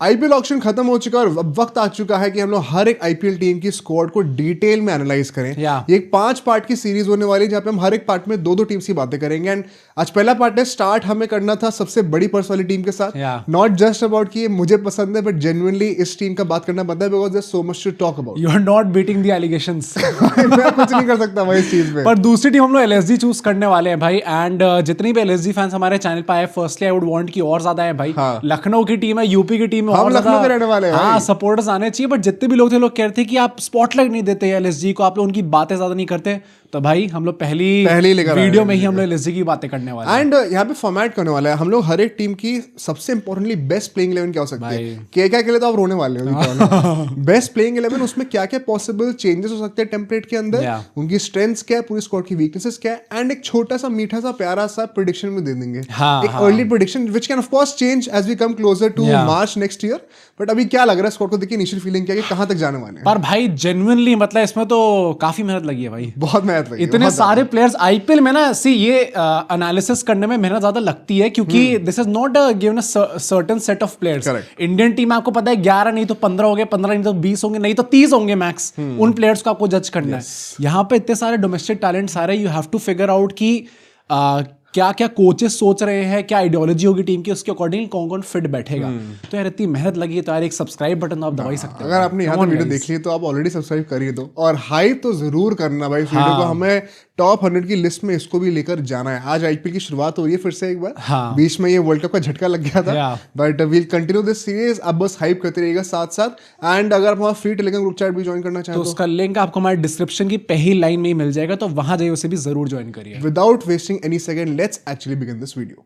IPL auction खत्म हो चुका है और अब वक्त आ चुका है कि हम लोग हर एक आईपीएल टीम की स्क्वाड को डिटेल में एनालाइज करें। ये एक 5 पार्ट की सीरीज होने वाली है जहां पे हम हर एक पार्ट में 2-2 टीम्स की बातें करेंगे। एंड आज पहला पार्ट है, स्टार्ट हमें करना था सबसे बड़ी पर्स वाली टीम के साथ। नॉट जस्ट अबाउट कि ये मुझे पसंद है, बट जेन्युइनली इस टीम का बात करना बनता है because there so much to talk about. You are not beating the allegations. मैं कुछ नहीं कर सकता भाई इस चीज में। पर दूसरी टीम हम लोग एलएसजी चूज करने वाले हैं भाई। एंड जितनी भी एलएसजी फैंस हमारे चैनल पे आए, फर्स्टली आई वुड वांट कि और ज्यादा है भाई। लखनऊ की टीम है, यूपी की टीम है, हम लखनऊ के रहने वाले हैं। हाँ, सपोर्टर्स आने चाहिए। बट जितने भी लोग थे, लोग कह रहे थे कि आप स्पॉटलाइट नहीं देते एलएसजी को, आप लोग उनकी बातें ज्यादा नहीं करते। तो भाई हम लोग पहली वीडियो में ही हम लोग एलएसजी की बातें करने वाले हैं। एंड यहाँ पे फॉर्मेट करने वाला है हम लोग हर एक टीम की सबसे इंपॉर्टेंटली बेस्ट प्लेइंग 11 क्या हो सकती है। केकेआर के लिए तो आप रोने वाले हो। बेस्ट प्लेइंग 11 उसमें क्या क्या पॉसिबल चेंजेस हो सकते हैं टेम्पलेट के अंदर, उनकी स्ट्रेंथ्स क्या है, पूरी स्क्वाड की वीकनेसेस क्या है, एंड एक छोटा सा मीठा सा प्यारा सा प्रेडिक्शन में दे देंगे। एक early prediction which can of course change as we come closer to March next year. But अभी क्या लग रहा है स्क्वाड को देखिए, इनिशियल फीलिंग क्या है कि कहां तक जाने वाले हैं। पर भाई जेन्युइनली मतलब इसमें तो काफी मेहनत लगी है भाई, बहुत मेहनत लगी। इतने सारे प्लेयर्स आईपीएल में ना, सी ये एनालिसिस करने में मेहनत ज्यादा लगती है क्योंकि this is not given a certain set of players. Indian team में आपको पता है 11 नहीं तो 15 हो गए, 15 नहीं तो 20 होंगे, नहीं तो 30 होंगे मैक्स। उन प्लेयर्स को आपको जज करना है। यहाँ पे इतने सारे डोमेस्टिक टैलेंट्स आ रहे हैं, you have to figure out कि क्या क्या कोचेस सोच रहे हैं, क्या आइडियोलॉजी होगी टीम की, उसके अकॉर्डिंग कौन कौन फिट बैठेगा। तो यार इतनी मेहनत लगी है तो यार एक सब्सक्राइब बटन आप दबा ही सकते हो। अगर आपने यहाँ तक वीडियो देख ली तो आप ऑलरेडी सब्सक्राइब कर ही दो और हाइप तो जरूर करना भाई वीडियो को। हमें टॉप 100 की लिस्ट में इसको भी लेकर जाना है। आज आईपीएल की शुरुआत हो रही है फिर से एक बार। बीच में ये वर्ल्ड कप का झटका लग गया था, but we'll continue this series. अब बस हाइप करते रहिएगा साथ साथ। एंड अगर आप हमारा फ्री टेलीग्राम ग्रुप चैट भी ज्वाइन करना चाहें तो उसका लिंक आपको हमारे डिस्क्रिप्शन की पहली लाइन में ही मिल जाएगा, तो वहां जाइए उसे भी जरूर ज्वाइन करिए। Without wasting any second, let's actually begin this video.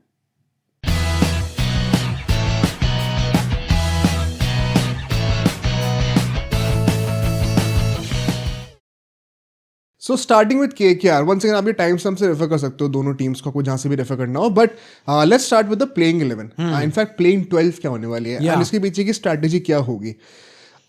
So starting with KKR, once again आप ये टाइम स्टैम्प से रेफर कर सकते हो दोनों टीम्स को, जहां से भी रेफर करना हो। But let's start with the playing 11। In fact playing 12 क्या होने वाली है एंड इसके पीछे की स्ट्रैटेजी क्या होगी।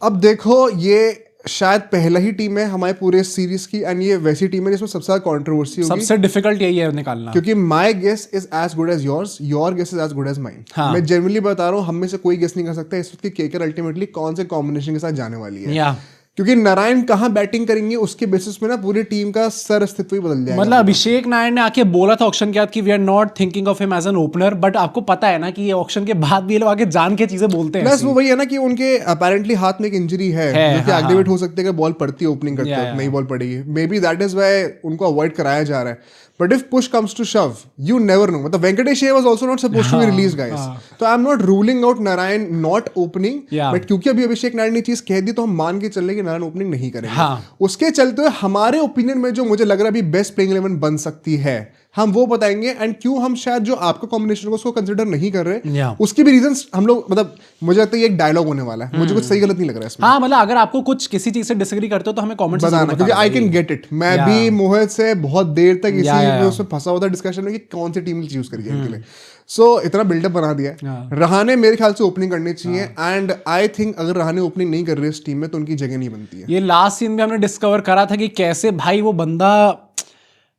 अब देखो, ये शायद पहला ही टीम है हमारे पूरे सीरीज की एंड ये वैसी टीम है जिसमें सबसे ज्यादा कंट्रोवर्सी होगी। सबसे डिफिकल्ट यही है निकालना, क्योंकि my guess is as good as yours, your guess is as good as mine. मैं जनरली बता रहा हूँ, हम में से कोई गेस नहीं कर सकता इस वक्त केकेआर अल्टीमेटली कौन से कॉम्बिनेशन के साथ जाने वाली है। क्योंकि नारायण कहां बैटिंग करेंगे उसके बेसिस में ना पूरी टीम का सर अस्तित्व ही बदल जाएगा। मतलब अभिषेक नारायण ने आके बोला था ऑक्शन के बाद कि we are not thinking of him as an opener, but आपको पता है ना कि ये ऑक्शन के बाद भी ये लोग आके जान के चीजें बोलते हैं। प्लस वो वही है ना कि उनके अपेरेंटली हाथ में एक इंजरी है जो कि एक्टिवेट हो सकती है कि बॉल पड़ती है ओपनिंग करते वक्त नहीं बॉल पड़ेगी। May be that is why उनको अवॉइड कराया जा रहा है। But if push comes to shove, you never know. मतलब Venkatesh Iyer was also not supposed to be released, guys. तो I'm not ruling out Narayan not opening. But क्योंकि अभी अभिषेक नारायण ने चीज कह दी तो हम मान के चल रहे कि नारायण ओपनिंग नहीं करेंगे। उसके चलते हुए हमारे ओपिनियन में जो मुझे लग रहा है अभी बेस्ट प्लेइंग 11 बन सकती है, हम वो बताएंगे। एंड क्यों हम शायद जो आपका कॉम्बिनेशन को उसको कंसिडर नहीं कर रहे, उसकी भी रीजंस हम लोग, मतलब मुझे लगता है ये एक डायलॉग होने वाला है। मुझे कुछ सही गलत नहीं लग रहा है इसमें। हाँ, मतलब अगर आपको कुछ किसी चीज से डिसएग्री करते हो तो हमें कमेंट्स में बताना, क्योंकि आई कैन गेट इट। मैं भी मोहित से बहुत देर तक इसी में उसमें फंसा हुआ था डिस्कशन में कि कौन सी टीम चूज करिए इनके लिए। सो इतना बिल्डअप बना दिया है। रहाने मेरे ख्याल से ओपनिंग करनी चाहिए एंड आई थिंक अगर रहाने ओपनिंग नहीं कर रहे इस टीम में तो उनकी जगह नहीं बनती है। ये लास्ट सीन में हमने डिस्कवर करा था कि कैसे भाई वो बंदा,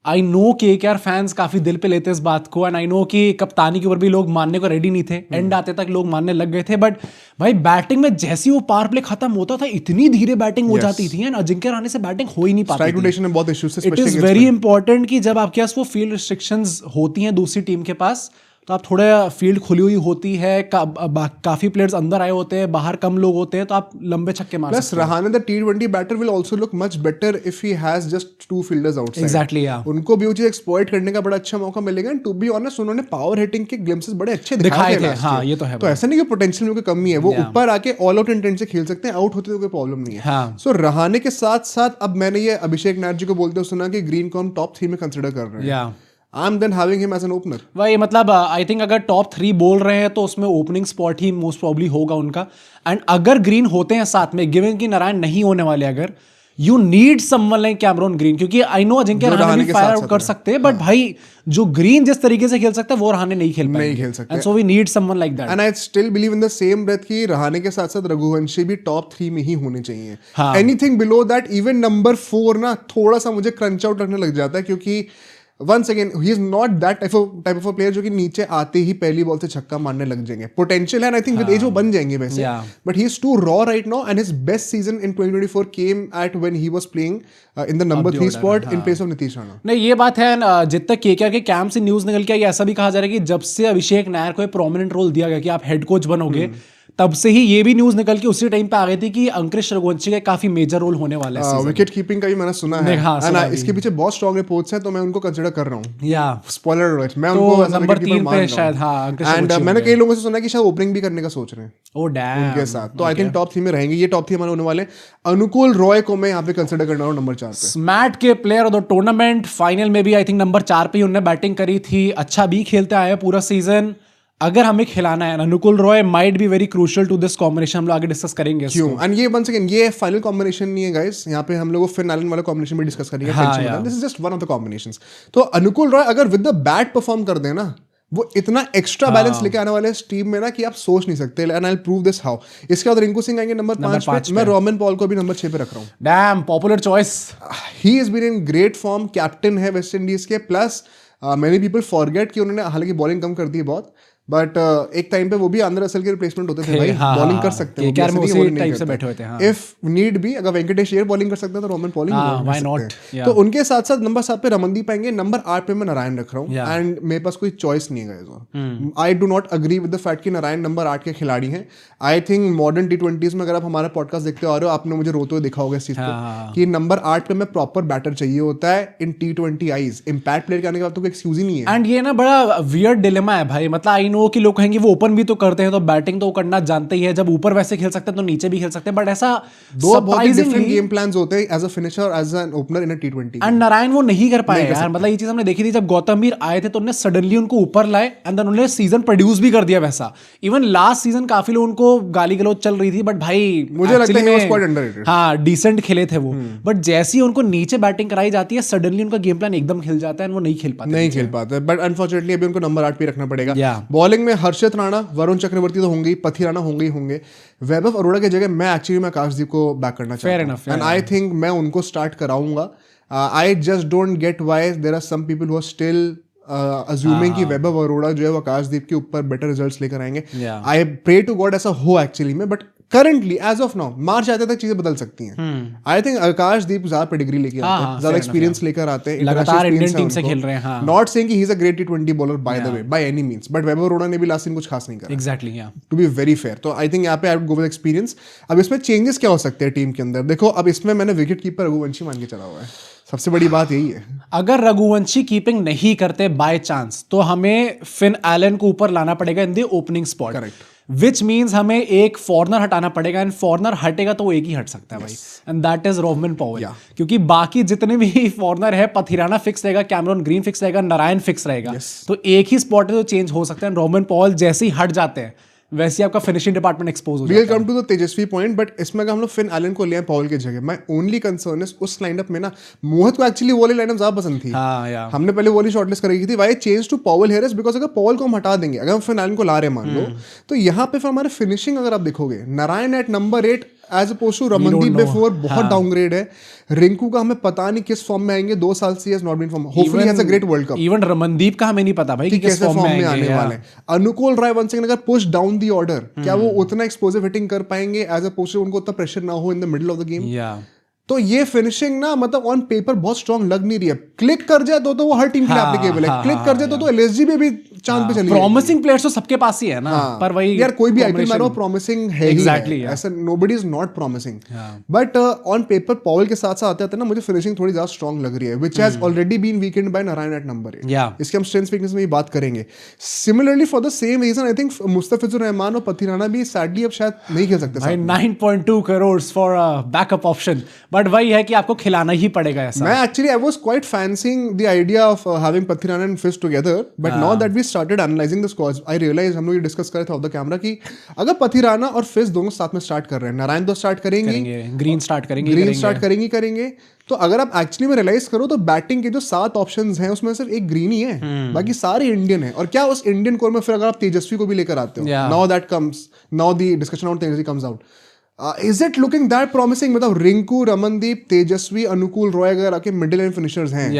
आई नो केकेआर फैंस काफी दिल पे लेते इस बात को, एंड आई नो कि कप्तानी के ऊपर भी लोग मानने को रेडी नहीं थे। एंड आते तक लोग मानने लग गए थे, बट भाई बैटिंग में जैसी वो पावर प्ले खत्म होता था इतनी धीरे बैटिंग हो जाती थी एंड अजिंक्य रहाणे से बैटिंग हो ही नहीं पाती। स्ट्राइक रोटेशन में बहुत इश्यूज थे। इट इज वेरी इंपॉर्टेंट कि जब आपके पास वो फील्ड रिस्ट्रिक्शंस होती हैं दूसरी टीम के पास, तो आप थोड़ा फील्ड खुली हुई होती है, काफी प्लेयर्स अंदर आए होते हैं, बाहर कम लोग होते हैं, तो आप लंबे छक्के मार सकते हैं। Rahane the T20 batter will also look much better if he has just 2 fielders outside. Exactly, उनको भी वो चीज एक्सप्लॉइट करने का बड़ा अच्छा मौका मिलेगा। एंड टू बी ऑनेस्ट उन्होंने पावर हिटिंग के ग्लिम्पसेस बड़े अच्छे दिखाए थे। हाँ, ये तो है। तो ऐसा नहीं कि पोटेंशियल में कोई कमी है, वो ऊपर आके ऑल आउट इंटेंट से खेल सकते हैं, आउट होते तो कोई प्रॉब्लम नहीं है। सो रहाणे के साथ साथ अब मैंने ये अभिषेक नारायण जी को बोलते हुए सुना कि ग्रीन को हम टॉप 3 में कंसिडर कर रहे हैं। I'm then having him as an opener. वही मतलब आई थिंक अगर टॉप 3 बोल रहे हैं तो उसमें ओपनिंग स्पॉट ही मोस्ट प्रॉब्ली होगा उनका। एंड अगर ग्रीन होते हैं साथ में, गिवन कि नारायण नहीं होने वाले, अगर you need someone like Cameron green, क्योंकि आई नो अजिंक्य रहाणे भी फायर आउट कर सकते हैं, बट भाई जो ग्रीन जिस तरीके से खेल सकता है वो रहाणे नहीं खेल सकते। And so we need someone like that. And I still believe in the same breath कि रहाणे के साथ साथ रघुवंशी भी टॉप 3 में ही होने चाहिए। Anything below that, even number 4 ना थोड़ा सा मुझे क्रंच आउट लगने लग जाता है, क्योंकि once again he is not that type of a player जो कि नीचे आते ही पहली बॉल से छक्का मारने लग जाएंगे. पोटेंशियल है and I think with age वो बन जाएंगे वैसे. But he is too raw right now and his best season in 2024 came at when he was playing in the number 3 spot in place of Nitish Rana. नहीं ये बात है. जित तक केकेआर के कैंप से न्यूज निकल के आई ऐसा भी कहा जा रहा है कि जब से अभिषेक नायर को एक प्रोमिनेंट रोल दिया गया कि आप हेड कोच बनोगे तब से ही ये भी न्यूज निकल के उसी टाइम पे आ गई थी कि अंकुश रघुवंशी का काफी मेजर रोल होने वाला है. विकेट कीपिंग का भी मैंने सुना है. हाँ, इसके पीछे बहुत स्ट्रॉन्ग रिपोर्ट्स हैं तो मैं उनको कंसीडर कर रहा हूँ. या स्पॉइलर अलर्ट, मैं उनको नंबर 3 पे शायद. हाँ, एंड मैंने कई लोगों से सुना कि शायद ओपनिंग भी करने का सोच रहे हैं. Oh damn. उनके साथ तो आई थिंक टॉप 3 में रहेंगे. ये टॉप 3 हमारे होने वाले. अनुकूल रॉय को मैं यहाँ पे कंसीडर करना हूँ नंबर 4 पे. स्मैट के player of the tournament final में भी आई थिंक नंबर 4 पे ही उन्होंने बैटिंग करी थी. अच्छा भी खेलते आए पूरा सीजन. अगर हमें खिलाना है Anukul Roy might be very crucial to this combination. हम लोग आगे डिस्कस करेंगे क्यों. एंड ये वंस अगेन ये फाइनल कॉम्बिनेशन नहीं है गाइस. यहाँ पे हम लोग फिन एलन वाला कॉम्बिनेशन भी डिस्कस करेंगे. This is just one of the combinations. तो अनुकूल रॉय अगर विद द बैट परफॉर्म कर दे ना वो इतना एक्स्ट्रा बैलेंस लेके आने वाले इस टीम में ना कि आप सोच नहीं सकते. And I will prove this how. इसके बाद रिंकू सिंह आएंगे नंबर 5 पे. मैं रोमन पॉल को भी नंबर 6 पे रख रहा हूँ. Damn popular choice. He is been in great form. Captain है वेस्ट इंडीज के. प्लस मेनी पीपल फॉरगेट कि उन्होंने हालांकि बॉलिंग कम कर दी है बहुत. बट एक टाइम पे वो भी आंध्र असल के रिप्लेसमेंट होते थे भाई. बॉलिंग कर सकते हैं इफ नीड भी. अगर वेंकटेश अय्यर बॉलिंग कर सकते हैं तो रोमन पॉलिंग व्हाई नॉट. तो उनके साथ साथ नंबर 7 पे रमनदीप आएंगे. नंबर 8 पे मैं नारायण रख रहा हूँ. एंड मेरे पास कोई चॉइस नहीं है. I do not agree with the fact कि नारायण नंबर 8 के खिलाड़ी हैं. आई थिंक मॉडर्न T20s में अगर आप हमारा पॉडकास्ट देखते आ रहे हो आपने मुझे रोते हुए देखा होगा इस चीज को कि नंबर 8 पे मैं प्रॉपर बैटर चाहिए होता है इन T20 आईज. इंपैक्ट प्लेयर के आने के बाद तो कोई एक्सक्यूज ही नहीं है. एंड ये ना बड़ा वियर्ड डिलेमा है भाई. मतलब आई नो कि लोग कहेंगे वो ओपन भी तो करते हैं तो बैटिंग तो करना जानते ही है. जब ऊपर वैसे खेल सकते हैं तो नीचे भी खेल सकते हैं. बट ऐसा दो बहुत डिफरेंट गेम प्लान्स होते हैं एज अ फिनिशर और as an opener in a T20. And Narine वो नहीं कर पाए यार. मतलब ये चीज हमने देखी थी जब गौतम मीर आए थे तो उन्होंने सडनली उनको ऊपर लाए एंड देन उन्होंने सीजन प्रोड्यूस भी कर दिया वैसा. इवन लास्ट सीजन काफी लोग उनको गाली गलौज चल रही थी बट भाई मुझे लगता है he was quite underrated. हाँ डिसेंट खेले थे वो. बट जैसे ही उनको नीचे बैटिंग कराई जाती है सडनली उनका गेम प्लान एकदम खिल जाता है एंड वो नहीं खेल पाते. बट अनफॉर्चुनेटली अभी उनको नंबर 8 पे रखना पड़ेगा. बॉलिंग में हर्षित राणा, वरुण चक्रवर्ती तो होंगे, पथी राणा होंगे. वैभव अरोड़ा की जगह मैं आकाशदीप को बैक करना चाहता हूं. एंड आई थिंक मैं उनको स्टार्ट कराऊंगा. I just don't get why there are some people who are still assuming कि वैभव अरोड़ा जो है वो आकाशदीप के ऊपर बेटर रिजल्ट्स लेकर आएंगे. आई प्रे टू गॉड ऐसा हो एक्चुअली में. But currently as of now March आते तक चीजें बदल सकती हैं. आई थिंक आकाशदीप ज्यादा पेडिग्री लेके आते हैं, ज्यादा एक्सपीरियंस लेकर आते हैं. लगातार इंडियन टीम से खेल रहे हैं. नॉट सेइंग कि he is a great T20 bowler by the way by any means. But Vaibhav Arora ने भी लास्ट सीजन कुछ खास नहीं करा. Exactly to be very fair. तो आई थिंक यहाँ पे I would go with experience. अब इसमें चेंजेस क्या हो सकते हैं टीम के अंदर. देखो अब इसमें मैंने विकेट कीपर रघुवंशी मान के चला हुआ है. सबसे बड़ी बात यही है. अगर रघुवंशी कीपिंग नहीं करते बाय चांस तो हमें फिन एलन को ऊपर लाना पड़ेगा in the opening spot. Correct. Which means हमें एक फॉरनर हटाना पड़ेगा. एंड फॉरनर हटेगा तो वो एक ही हट सकता है भाई. And that is Rovman Powell. क्योंकि बाकी जितने भी फॉरनर है पथी राणा फिक्स रहेगा, कैमरॉन ग्रीन फिक्स रहेगा, नारायण फिक्स रहेगा. तो एक ही स्पॉट है जो चेंज हो सकता है. रोमन पॉवेल जैसे ही हट जाते हैं वैसे आपका फिनिशिंग डिपार्टमेंट एक्सपोज हो जाता है. We will come to the Tejasvi point. But इसमें अगर हम लोग फिन एलन को ले आए पॉवेल की जगह, माय ओनली कंसर्न इज उस लाइनअप में ना मोहित को एक्चुअली वो वाली लाइनअप ज्यादा पसंद थी. हमने पहले वो वाली शॉर्टलिस्ट करी थी. Why change to Powell here is because अगर पॉवेल को हम हटा देंगे, अगर हम फिन एलन को ला रहे मान लो, तो यहाँ पे फिर हमारे फिनिशिंग अगर आप देखोगे Narine at number 8 as opposed to Ramandeep before बहुत डाउनग्रेड है. रिंकू का हमें पता नहीं किस फॉर्म में आएंगे. 2 साल से not been form. Hopefully has a great World Cup. Even Ramandeep का हमें नहीं पता भाई कि किस फॉर्म में आने वाले. अनुकूल राय वंस अगेन अगर पुश डाउन द ऑर्डर, क्या वो उतना एक्सप्लोसिव हिटिंग कर पाएंगे एज अपोज टू उनको उतना प्रेशर ना हो in the middle of the game. तो ये फिनिशिंग ना मतलब ऑन पेपर बहुत स्ट्रांग लग नहीं रही है. क्लिक कर जाए तो वो हर टीम के लिए एप्लीकेबल है. क्लिक कर जाए तो एलएसजी में भी चांद पे चली. प्रॉमिसिंग प्लेयर्स तो सबके पास ही है ना. पर वही यार कोई भी आईपीएल में प्रॉमिसिंग है ही. ऐसा nobody is not promising. But on paper Powell के साथ साथ आते आते ना मुझे फिनिशिंग थोड़ी ज्यादा स्ट्रांग लग रही है, which has already been weakened by Narine at number 8. इसके हम स्ट्रेंथ्स वीकनेस में भी बात करेंगे. Similarly for the same reason I think Mustafizur Rahman और पथी राणा भी सैडली अब शायद नहीं खेल सकते. भाई 9.2 crore for backup option. But वही है कि आपको खिलाना ही पड़ेगा ऐसा. मैं actually I was quite fancying the idea of having Pathirana and Fizz together. But now that we started analyzing the squads I realize, हम लोग ये डिस्कस कर रहे थे ऑफ द कैमरा कि अगर पथी राणा और फिश दोनों साथ में स्टार्ट कर रहे हैं, नारायण तो स्टार्ट करेंगे, ग्रीन स्टार्ट करेंगे. तो अगर आप एक्चुअली में रियलाइज करो तो बैटिंग के जो 7 ऑप्शंस हैं उसमें सिर्फ एक ग्रीन ही है. बाकी सारे इंडियन है. और क्या उस इंडियन कोर में फिर अगर आप तेजस्वी को भी लेकर आते हो, now the discussion on Tejashwi comes out. Is it looking that promising? मतलब रिंकू, रमनदीप, तेजस्वी, अनुकूल रॉय अगर आपके मिडिल एंड फिनिशर्स हैं,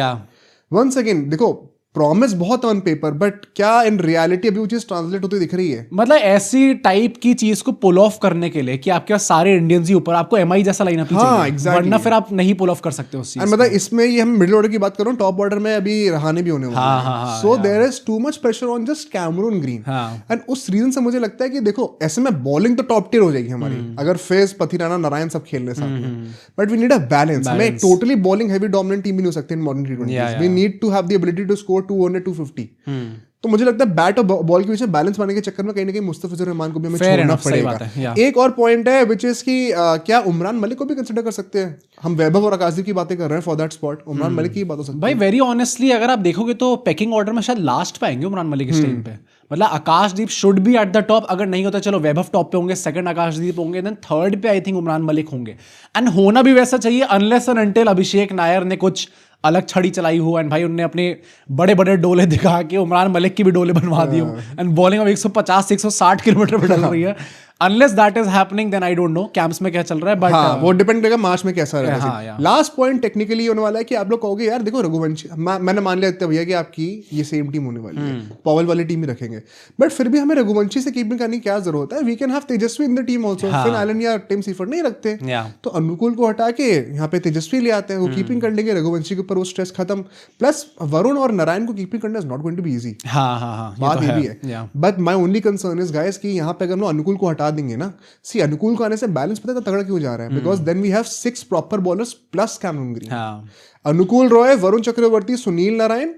वंस अगेन देखो प्रॉमिस बहुत ऑन पेपर, बट क्या इन रियलिटी अभी वो चीज ट्रांसलेट होती दिख रही है? मतलब ऐसी टाइप की चीज को पुल ऑफ करने के लिए कि आपके पास सारे इंडियंस ही ऊपर, आपको एमआई जैसा लाइनअप ही चाहिए, exactly. वरना फिर आप नहीं पुल ऑफ कर सकते उस चीज को। मतलब इसमें ये हम मिडिल ऑर्डर की बात कर रहा हूँ, टॉप ऑर्डर में अभी रहाने भी होने वाले हैं, so there is too much pressure on just Cameron Green. And उस रीजन से मुझे लगता है कि देखो ऐसे में बॉलिंग तो टॉप टियर हो जाएगी हमारी अगर फेस पथिराना नारायण सब खेलने साथ में, but we need a balance. हमें totally bowling heavy dominant team भी नहीं हो सकती in modern T20. We need to have the ability to score 200 250। तो मुझे लगता है बैट और बॉल के बीच में बैलेंस बनाने के चक्कर में कहीं ना कहीं मुस्तफिजुर रहमान को भी हमें छोड़ना पड़ेगा। एक और पॉइंट है विच इज कि क्या उमरान मलिक को भी कंसिडर कर सकते हैं हम? वैभव और आकाशदीप की बातें कर रहे हैं for that spot, Umran Malik की बात हो सकती है भाई। वेरी ऑनेस्टली अगर आप देखोगे तो पैकिंग ऑर्डर में शायद लास्ट पे आएंगे उमरान मलिक इस टाइम पे। मतलब Akashdeep should be at the top, अगर नहीं होता चलो वैभव टॉप पे होंगे, सेकंड आकाशदीप होंगे, देन थर्ड पे आई थिंक उमरान मलिक होंगे। एंड होना भी वैसा चाहिए अनलेस एंड अनटिल अभिषेक नायर ने कुछ अलग छड़ी चलाई हो एंड भाई उनने अपने बड़े बड़े डोले दिखा के उमरान मलिक की भी डोले बनवा दी हो एंड बॉलिंग अब 150 160 किलोमीटर पे डल रही है। Unless that is happening then I don't know camps में क्या चल रहा है, बट वो डिपेंड करेगा मार्च में कैसा रहेगा। लास्ट पॉइंट टेक्निकली होने वाला है कि आप लोग कहोगे यार देखो रघुवंशी, मैंने मान लिया भैया कि आपकी ये सेम टीम होने वाली है, पॉवल वाली टीम ही रखेंगे, बट फिर भी हमें रघुवंशी से कीपिंग करने की क्या जरूरत है? We can have Tejasvi in the team also. Finn Allen या टिम सीफर्ड नहीं रखते तो अनुकूल को हटा के यहाँ पे तेजस्वी ले आते हैं, वो कीपिंग कर लेंगे, रघुवंशी के ऊपर वो स्ट्रेस खत्म। प्लस वरुण और नारायण को कीपिंग करना is not going to be easy, बात ये भी है। But my only concern is guys कि यहाँ पे अगर हम अनुकूल को हटा देंगे ना, सी अनुकूल को आने से बैलेंस पता है तगड़ा क्यों जा रहा है? Because then we have 6 proper bowlers plus Cameron Green, Anukul Roy, Varun Chakravarthy, Sunil Narayan,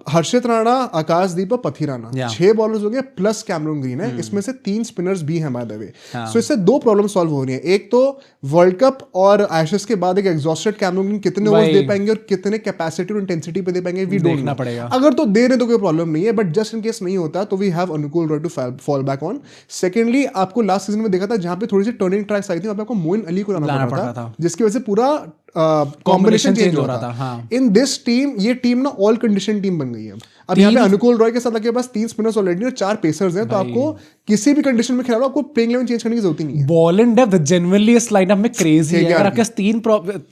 हर्षित राणा, आकाशदीप और पथिराना, 6 बॉलर्स हो गए प्लस कैमरून ग्रीन है। इसमें से 3 स्पिनर्स भी हैं बाय द वे। सो इससे 2 प्रॉब्लम सॉल्व हो रही है। एक तो वर्ल्ड कप और एशेस के बाद एक एग्जॉस्टेड कैमरून ग्रीन कितने ओवर्स दे पाएंगे और कितने कैपेसिटी और इंटेंसिटी पे दे पाएंगे वी डोंट नो। अगर तो दे रहे तो कोई प्रॉब्लम नहीं है, बट जस्ट इन केस नहीं होता तो we have Anukul Roy to fall back on. Secondly आपको लास्ट सीजन में देखा था जहां पे थोड़ी सी टर्निंग ट्रैक्स आई थी, वहां पे आपको मोइन अली को लाना पड़ा था, जिसकी वजह से पूरा कॉम्बिनेशन चेंज हो रहा था। इन दिस टीम ये टीम ना ऑल कंडीशन टीम बन गई है। अब यहाँ पे अनुकूल रॉय के साथ आपके पास 3 स्पिनर्स ऑलरेडी और 4 पेसर्स हैं, तो आपको किसी भी कंडीशन में खिलाओ आपको प्लेइंग 11 चेंज करने की जरूरत ही नहीं है। बॉल एंड डेप्थ जेन्युइनली इस लाइनअप में क्रेजी है। अगर आपके पास 3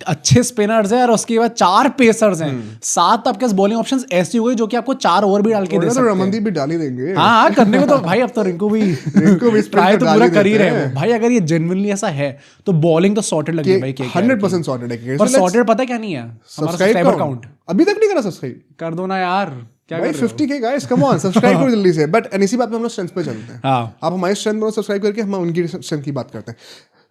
अच्छे स्पिनर्स हैं और उसके बाद 4 पेसर्स हैं, 7 आपके पास बॉलिंग ऑप्शंस ऐसी हो गई जो कि आपको 4 ओवर भी डाल के दे सकते हैं। रमनदीप भी डाल ही देंगे। हाँ करने को तो भाई अब तो रिंकू भी ट्राई तो पूरा कर ही रहे हैं भाई। अगर ये जेन्युइनली ऐसा है तो बॉलिंग तो सॉर्टेड लगी है भाई, 100% सॉर्टेड है। पर सॉर्टेड पता क्या नहीं है हमारा सब्सक्राइबर काउंट अभी तक नहीं करा। सब्सक्राइब कर दो ना यार, क्या भाई 50K guys, come on subscribe करो जल्दी से। बट इसी बात पे हम लोग स्ट्रेंथ पे चलते हैं। आप हमारी स्ट्रेंथ पर सब्सक्राइब करके हम उनकी स्ट्रेंथ की बात करते हैं।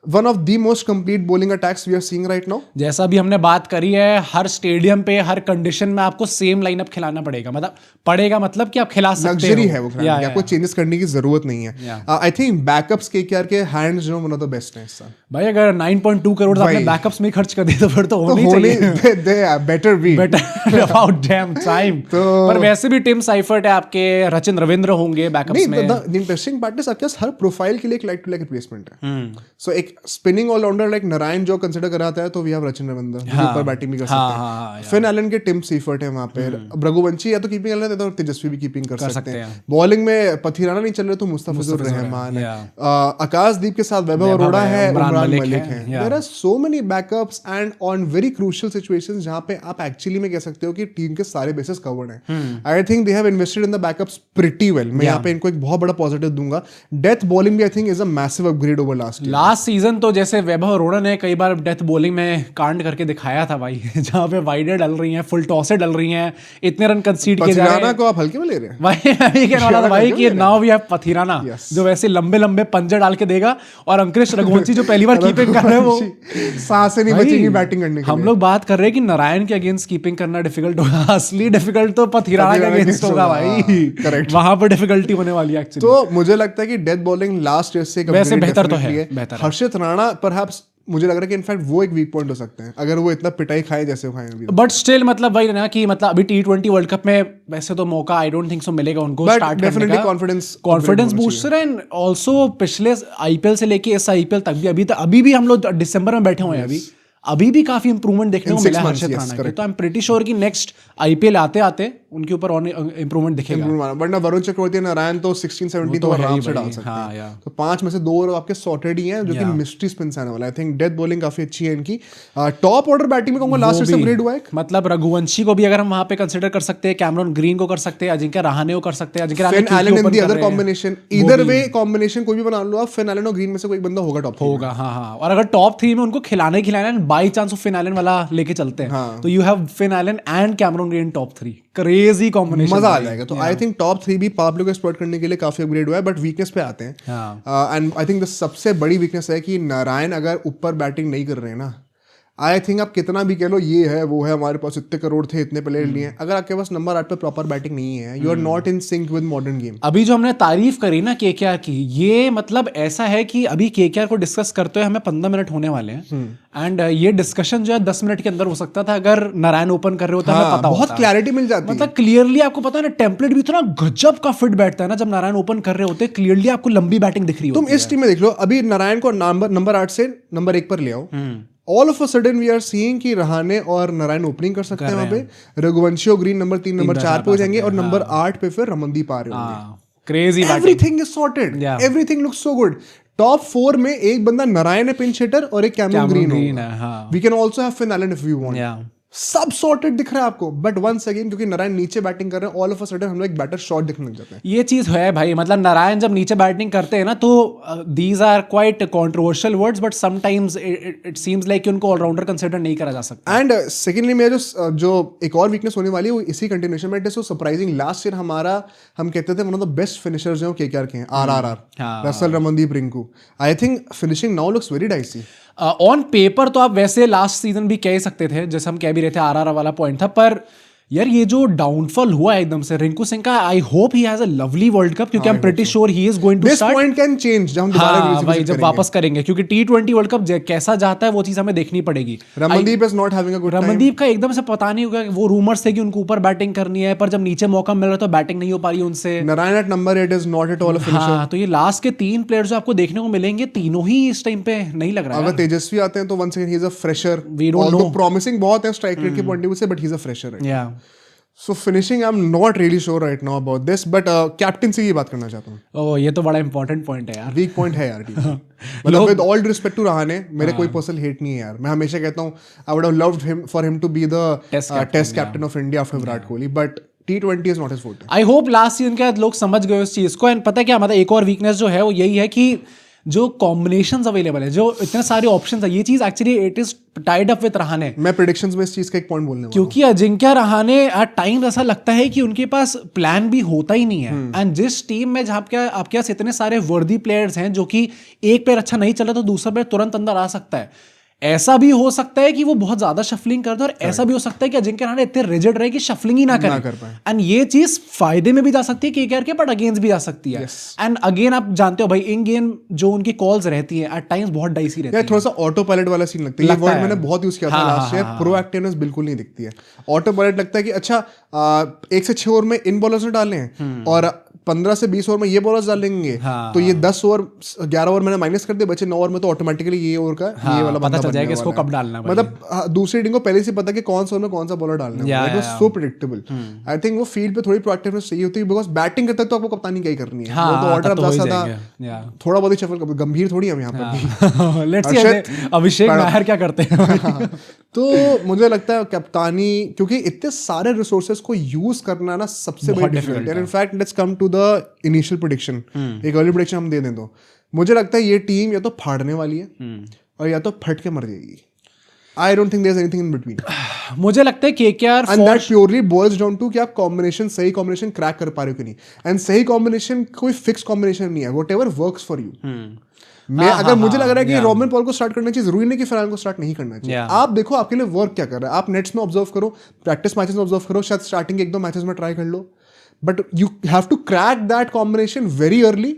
One of the most complete bowling attacks we are seeing right now. जैसा भी हमने बात करी है, हर स्टेडियम पे हर कंडीशन में आपको सेम लाइनअप खिलाना पड़ेगा। मतलब कि आप खिला सकते हो, लग्जरी है वो खिलाने की, आपको चेंजेस करने की जरूरत नहीं है। आई थिंक बैकअप्स केकेआर के हैंड्स जो वन ऑफ द बेस्ट हैं इस साल भाई। अगर 9.2 करोड़ आपने बैकअप्स में खर्च कर दिए तो फिर तो होनी चाहिए। दे better be about dam time. पर वैसे भी टिम साइफर्ट है आपके, रचिन रविंद्र होंगे बैकअप्स में। द इंटरेस्टिंग पार्ट इज आपके पास हर प्रोफाइल के लिए एक लाइक टू लाइक रिप्लेसमेंट है। सो एक स्पिनिंग ऑलराउंडर लाइक नारायण जो कंसीडर कराता है, तो वी हैव रचिन रविंद्र जो ऊपर बैटिंग भी कर सकते हैं। फिन एलन के टिम सीफर्ट है वहां पे। रघुवंशी या तो कीपिंग कर लेते हैं, तेजस्वी भी कीपिंग कर सकते हैं। बॉलिंग में पथिराना नहीं चल रहे तो मुस्तफिजुर रहमान है। आकाशदीप के साथ वैभव अरोड़ा है, उमरान मलिक है। There are so many backups and on very crucial situations जहां पे आप एक्चुअली में कह सकते हो कि टीम के सारे बेसेस कवर्ड हैं। I think they have invested in the backups pretty well. मैं यहाँ पे इनको एक बहुत बड़ा पॉजिटिव दूंगा। डेथ बॉलिंग भी I think is a massive upgrade over last season. तो जैसे वैभव अरोड़ा ने कई बार डेथ बॉलिंग में कांड करके दिखाया था भाई, जहां पे वाइडर डल रही हैं, फुल टॉसें डल रही हैं, इतने रन कंसीड किए जा रहे हैं। को आप हल्के में ले रहे हैं भाई। मैं कहने वाला था भाई कि नाउ वी हैव पथिराना जो वैसे लंबे लंबे पंजे डाल के देगा, और अंकुश रघुवंशी जो पहली बार कीपिंग कर रहे हैं, वो सांसें नहीं बचेंगी बैटिंग करने के लिए। हम लोग बात कर रहे हैं कि नारायण के अगेंस्ट कीपिंग करना डिफिकल्ट होगा, असली डिफिकल्ट तो पथिराना के अगेंस्ट होगा भाई। करेक्ट, वहां पर डिफिकल्टी होने वाली है एक्चुअली। तो मुझे लगता है कि डेथ बॉलिंग लास्ट ईयर से वैसे बेहतर तो है। हर्षित राणा परहैप्स मुझे लग रहा है कि इनफैक्ट वो एक वीक पॉइंट हो सकते हैं अगर वो इतना पिटाई खाए जैसे वो खाए अभी। बट स्टिल मतलब वही ना कि मतलब अभी T20 वर्ल्ड कप में वैसे तो मौका आई डोंट थिंक सो मिलेगा उनको स्टार्ट करने का। कॉन्फिडेंस बूस्टर एंड ऑल्सो पिछले IPL से लेके इस IPL तक भी अभी भी हम लोग दिसंबर में बैठे हुए हैं, अभी भी काफी इंप्रूवमेंट देखने को मिला हर्षित राणा के। तो आई एम प्रीटी श्योर कि नेक्स्ट IPL आते आते उनके ऊपर और इंप्रूवमेंट दिखेगा। वरना वरुण चक्रवर्ती नारायण तो 16-17 तो आराम से डाल सकते हैं। तो 5 में से 2 आपके सॉर्टेड ही हैं, जो कि मिस्ट्री स्पिन्स आने वाला है। आई थिंक डेथ बॉलिंग काफी अच्छी है इनकी। टॉप ऑर्डर बैटिंग में कहूंगा लास्ट ईयर से अपग्रेड हुआ है। मतलब रघुवंशी को भी अगर हम वहां पे कंसीडर कर सकते हैं, कैमरॉन ग्रीन को कर सकते हैं, अजिंक्य रहाणे को कर सकते हैं, Ajinkya Finn Allen in the other combination, either way combination कोई भी बना लो आप, फिन एलन और ग्रीन में से कोई बंदा होगा टॉप होगा। हाँ, और अगर टॉप 3 में उनको खिलाना ही खिलाना है, बाई चांस फिन एलन वाला लेके चलते हैं, तो you have Finn Elon and Cameron green top 3, crazy combination, मजा आ जाएगा। तो आई थिंक टॉप 3 भी पावर प्ले को एक्सप्लॉइट करने के लिए काफी अपग्रेड हुआ है। बट वीकनेस पे आते हैं, एंड आई थिंक द सबसे बड़ी वीकनेस है कि नारायण अगर ऊपर बैटिंग नहीं कर रहे हैं ना, आई थिंक आप कितना भी कह लो ये है वो है, हमारे पास इतने करोड़ थे, इतने प्लेयर लिए, अगर आपके पास नंबर 8 पे प्रॉपर बैटिंग नहीं है, you are not in sync with modern game. अभी जो हमने तारीफ करी ना केकेआर की, ये मतलब ऐसा है कि अभी केकेआर को डिस्कस करते हुए हमें 15 मिनट होने वाले हैं, एंड ये डिस्कशन जो है 10 मिनट के अंदर हो सकता था अगर नारायण ओपन कर रहे होता है, पता बहुत क्लैरिटी मिल जाती है। मतलब क्लियरली आपको पता है ना, टेम्पलेट भी इतना गजब का फिट बैठता है ना जब नारायण ओपन कर रहे होते हैं, क्लियरली आपको लंबी बैटिंग दिख रही है। तुम इस टीम में देख लो, अभी नारायण को नंबर 8 से नंबर 1 पर ले आओ, all of a sudden we are seeing कि रहाणे और नारायण ओपनिंग कर सकते हैं वहां पे, रघुवंशी और ग्रीन नंबर 3 नंबर 4 पे हो जाएंगे, और नंबर 8 पे फिर रमनदीप आ रहे होंगे। Crazy, everything is sorted, everything looks so good. Top 4 में एक बंदा नारायण है पिंच हिटर और एक कैमरॉन ग्रीन है। We can also have Finn Allen if we want. सब सॉर्टेड दिख रहा है आपको, बट वंस अगेन क्योंकि नारायण नीचे बैटिंग कर रहे हैं, ऑल ऑफ अ सडन हम लोग एक बैटर शॉट दिखने लग जाते हैं। ये चीज है भाई, मतलब नारायण जब नीचे बैटिंग करते हैं ना, तो these are quite controversial words, but sometimes it seems like उनको ऑलराउंडर कंसीडर नहीं करा जा सकता। एंड सेकेंडली मेरा जो एक और वीकनेस होने वाली है वो इसी कंटिन्यूएशन में, it is so surprising. Last year हमारा हम कहते थे one of the best finishers जो केकेआर के हैं, RR, Russell, Ramandeep, Rinku. I think finishing now looks very dicey. On paper तो आप वैसे लास्ट सीजन भी कह सकते थे, जैसे हम कह भी रहे थे, आरआर वाला पॉइंट था, पर यार ये जो डाउनफॉल हुआ एकदम से रिंकू सिंह का, I hope he has a lovely World Cup, क्योंकि I am pretty sure he is going to start. This point can change जब हम दोबारा भाई जब वापस करेंगे, क्योंकि T20 वर्ल्ड कप कैसा जाता है वो चीज हमें देखनी पड़ेगी। Ramandeep is not having a good time. Ramandeep का एकदम से पता नहीं होगा, वो रूमर्स थे कि उनको ऊपर बैटिंग करनी है, पर जब नीचे मौका मिल रहा है तो बैटिंग नहीं हो पा रही उनसे। Narine at number 8 is not at all a finisher. हाँ, तो ये लास्ट के 3 प्लेयर्स जो आपको देखने को मिलेंगे, तीनों ही इस टाइम पे नहीं लग रहा है। अगर तेजस्वी आते हैं तो once again he is a fresher, we don't know, promising बहुत है स्ट्राइक रेट के पॉइंट ऑफ व्यू से, but he is a fresher. या so finishing I am not really sure right now about this, but captaincy की बात करना चाहता हूँ। ओह, ये तो बड़ा इंपॉर्टेंट पॉइंट है यार, वीक पॉइंट है यार टीम। मतलब with all respect to Rahane, मेरे कोई पर्सनल हेट नहीं है यार। मैं हमेशा कहता हूँ I would have loved him for him to be the test captain of India after Virat Kohli, but T20 is not his forte. I hope last season के लोग समझ गए उस चीज को। एंड पता है क्या, मतलब एक और वीकनेस जो है वो यही है कि जो कॉम्बिनेशंस अवेलेबल है, जो इतने सारे ऑप्शंस है, ये चीज actually it is tied up with Rahane. मैं प्रेडिक्शंस में इस चीज का एक पॉइंट बोलने वाला हूं, क्योंकि अजिंक्य रहाणे एट टाइम्स ऐसा लगता है कि उनके पास प्लान भी होता ही नहीं है। एंड जिस टीम में जहाँ आपके पास इतने सारे वर्दी प्लेयर्स हैं, जो कि एक प्लेयर अच्छा नहीं चला तो दूसरा प्लेयर तुरंत अंदर आ सकता है, ऐसा भी हो सकता है कि वो बहुत ज्यादा शफलिंग कर दे, और ऐसा भी हो सकता है कि अजिंक्य रहाणे इतने रिजिड रहे कि शफलिंग ही ना कर पाए। एंड ये चीज फायदे में भी जा सकती है केकेआर के, बट अगेंस्ट भी जा सकती है। एंड अगेन आप जानते हो भाई, इन गेम जो उनकी कॉल्स रहती है एट टाइम्स बहुत डाइसी रहती है। थोड़ा सा ऑटो पायलट वाला सीन लगता है, ये वर्ड मैंने बहुत यूज किया था लास्ट ईयर। प्रोएक्टिवनेस बिल्कुल नहीं दिखती है। ऑटो पायलट लगता है कि अच्छा 1 से 6 ओवर में इन बॉलर्स ने डालने हैं, और 15 से 20 ओवर में ये बॉलर्स डालेंगे, तो ये 10 ओवर 11 ओवर मैंने माइनस कर दिया, बचे 9 ओवर में, तो ऑटोमेटिकली ये ओवर का ये वाला पता चल जाएगा इसको कब डालना है। मतलब दूसरी टीम को पहले से पता कि कौन सा ओवर में कौन सा बॉलर डालना है। It was so predictable. I think वो फील्ड पे थोड़ी प्रोएक्टिवनेस चाहिए होती है, बिकॉज़ बैटिंग करते तो आपको कप्तानी क्या ही करनी है, वो तो ऑर्डर अब ज्यादा था, थोड़ा बहुत ही शफल, गंभीर थोड़ी हम यहाँ पर। लेट्स सी अभिषेक नायर क्या करते हैं। तो मुझे लगता है कप्तानी, क्योंकि इतने सारे रिसोर्सेज को यूज करना ना सबसे बड़ी डिफिकल्टी है। In fact let's come to the initial prediction, एक अर्ली प्रेडिक्शन हम दे दें तो मुझे लगता है ये टीम या तो फाड़ने वाली है और या तो फट के मर जाएगी। I don't think there is anything in between. मुझे लगता है KKR and that purely boils down to कि आप कॉम्बिनेशन, सही कॉम्बिनेशन क्रैक कर पा रहे हो कि नहीं। एंड सही कॉम्बिनेशन कोई फिक्स कॉम्बिनेशन नहीं है, व्हाटएवर वर्क्स फॉर यू। मैं अगर मुझे लग रहा है कि रॉबिन पॉल को स्टार्ट करना चाहिए, जरूरी नहीं कि फरहान को स्टार्ट नहीं करना चाहिए। आप देखो आपके लिए वर्क क्या कर रहा है, आप नेट्स में ऑब्जर्व करो, प्रैक्टिस मैचेस में ऑब्जर्व करो, शायद स्टार्टिंग के 1-2 मैचेस में ट्राई कर लो, but you have to crack that combination very early.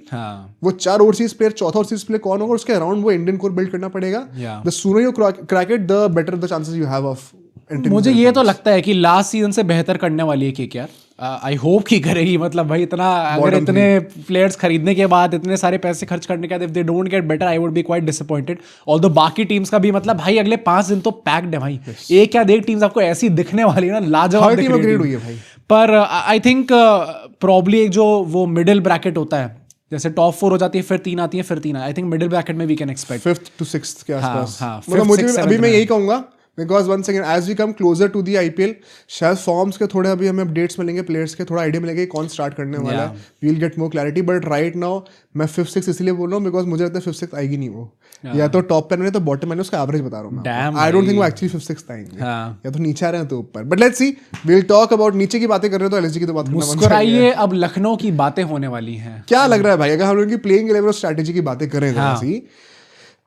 वो 4 ओवरसीज प्लेयर, चौथा ओवरसीज प्लेयर कौन होगा, उसके अराउंड वो इंडियन कोर बिल्ड करना पड़ेगा। The sooner you crack it, the better the chances you have of मुझे ये तो लगता है कि लास्ट सीजन से बेहतर करने वाली है केकेआर। आई होप कि करेगी, मतलब भाई इतना अगर इतने प्लेयर्स खरीदने के बाद इतने सारे पैसे खर्च करने के बाद if they don't get better I would be quite disappointed. Although बाकी टीम्स का भी मतलब भाई अगले 5 दिन तो पैक्ड है भाई, एक या एक टीम्स आपको ऐसी दिखने वाली है ना, लाजवाब दिख रही है। पर आई थिंक प्रॉब्ली एक जो वो मिडिल ब्रैकेट होता है, जैसे टॉप 4 हो जाती है फिर 3 आती है फिर 3, आई थिंक मिडिल ब्रैकेट में we can expect 5th to 6th के आसपास। मतलब मुझे अभी मैं यही कहूंगा because once again as we come closer to the IPL, शायद फॉर्म्स के थोड़े अभी हमें अपडेट्स मिलेंगे, प्लेयर्स के थोड़ा आइडिया मिलेगा कौन स्टार्ट करने वाला है, we will get more clarity. But right now मैं 5th 6th इसलिए बोल रहा हूँ बिकॉज मुझे लगता है 5th 6th आएगी नहीं वो, या तो टॉप पे नहीं तो बॉटम में, उसका एवरेज बता रहा हूँ। आई डोंट थिंक वो एक्चुअली 5th 6th आएंगे, या तो नीचे आ रहे हैं तो ऊपर। But let's see, we will talk about नीचे की बातें कर रहे हैं तो एलएसजी की तो बात करना मुस्कुराइए, अब लखनऊ की बातें होने वाली हैं। क्या लग रहा है भाई अगर हम लोग की प्लेइंग 11 और स्ट्रैटेजी की बातें करें ऐसी,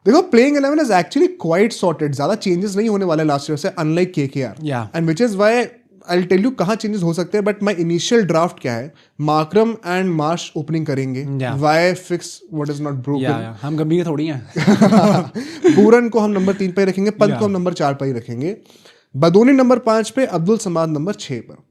देखो playing 11 is actually quite sorted, ज्यादा चेंजेस नहीं होने वाले लास्ट ईयर से unlike KKR, and which is why I will tell you कहां चेंजेस हो सकते हैं। बट माय इनिशियल ड्राफ्ट क्या है, मार्करम एंड मार्श ओपनिंग करेंगे, why fix what is not broken, हम गंभीर थोड़ी हैं। पूरन को हम नंबर 3 पे रखेंगे, पंत को हम नंबर 4 पे ही रखेंगे, बदोनी नंबर 5 पे, अब्दुल समाद नंबर 6 पर।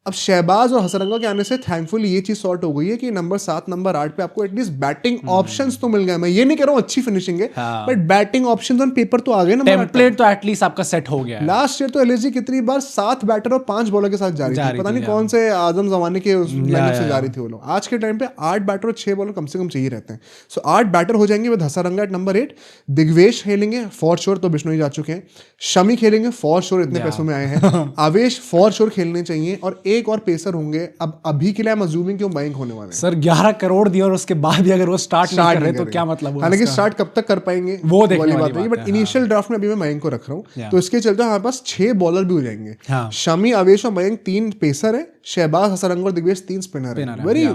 अब शहबाज और हसरंगा के आने से थैंकफुली ये चीज सॉर्ट हो गई है कि नंबर 7 नंबर 8 पे आपको एटलीस्ट बैटिंग ऑप्शंस तो मिल गए। मैं ये नहीं कह रहा हूँ अच्छी फिनिशिंग है, but batting options on paper तो आ गए ना, टेम्पलेट तो एटलीस्ट आपका सेट हो गया है। लास्ट ईयर तो एलएसजी कितनी बार 7 बैटर और 5 बॉलर के साथ जा रही थी, पता नहीं कौन से आजम जमाने के लाइनअप से जा रही थी वो लोग। आज के टाइम पे 8 बैटर और 6 बॉलर कम से कम चाहिए रहते हैं। सो 8 बैटर हो जाएंगे with Hasaranga at number 8, Digvesh खेलेंगे फॉर श्योर, तो बिश्नोई जा चुके हैं, शमी खेलेंगे फॉर श्योर, इतने पैसों में आए हैं, आवेश फॉर श्योर खेलने चाहिए, और एक और पेसर होंगे। अब अभी के लिए I'm assuming कि वो बैंक होने वाले हैं। सर 11 करोड़ दिए और उसके बाद भी अगर वो स्टार्ट नहीं कर रहे तो क्या मतलब? हालांकि स्टार्ट कब तक कर पाएंगे वो देखने वाली बात है, बट इनिशियल ड्राफ्ट में अभी मैं मयंक को रख रहा हूँ, तो इसके चलते हमारे पास 6 बॉलर भी हो जाएंगे। शमी, आवेश और मयंक 3 पेसर है, शहबाज, हसरंगा और दिग्वेश 3 स्पिनर है, वेरी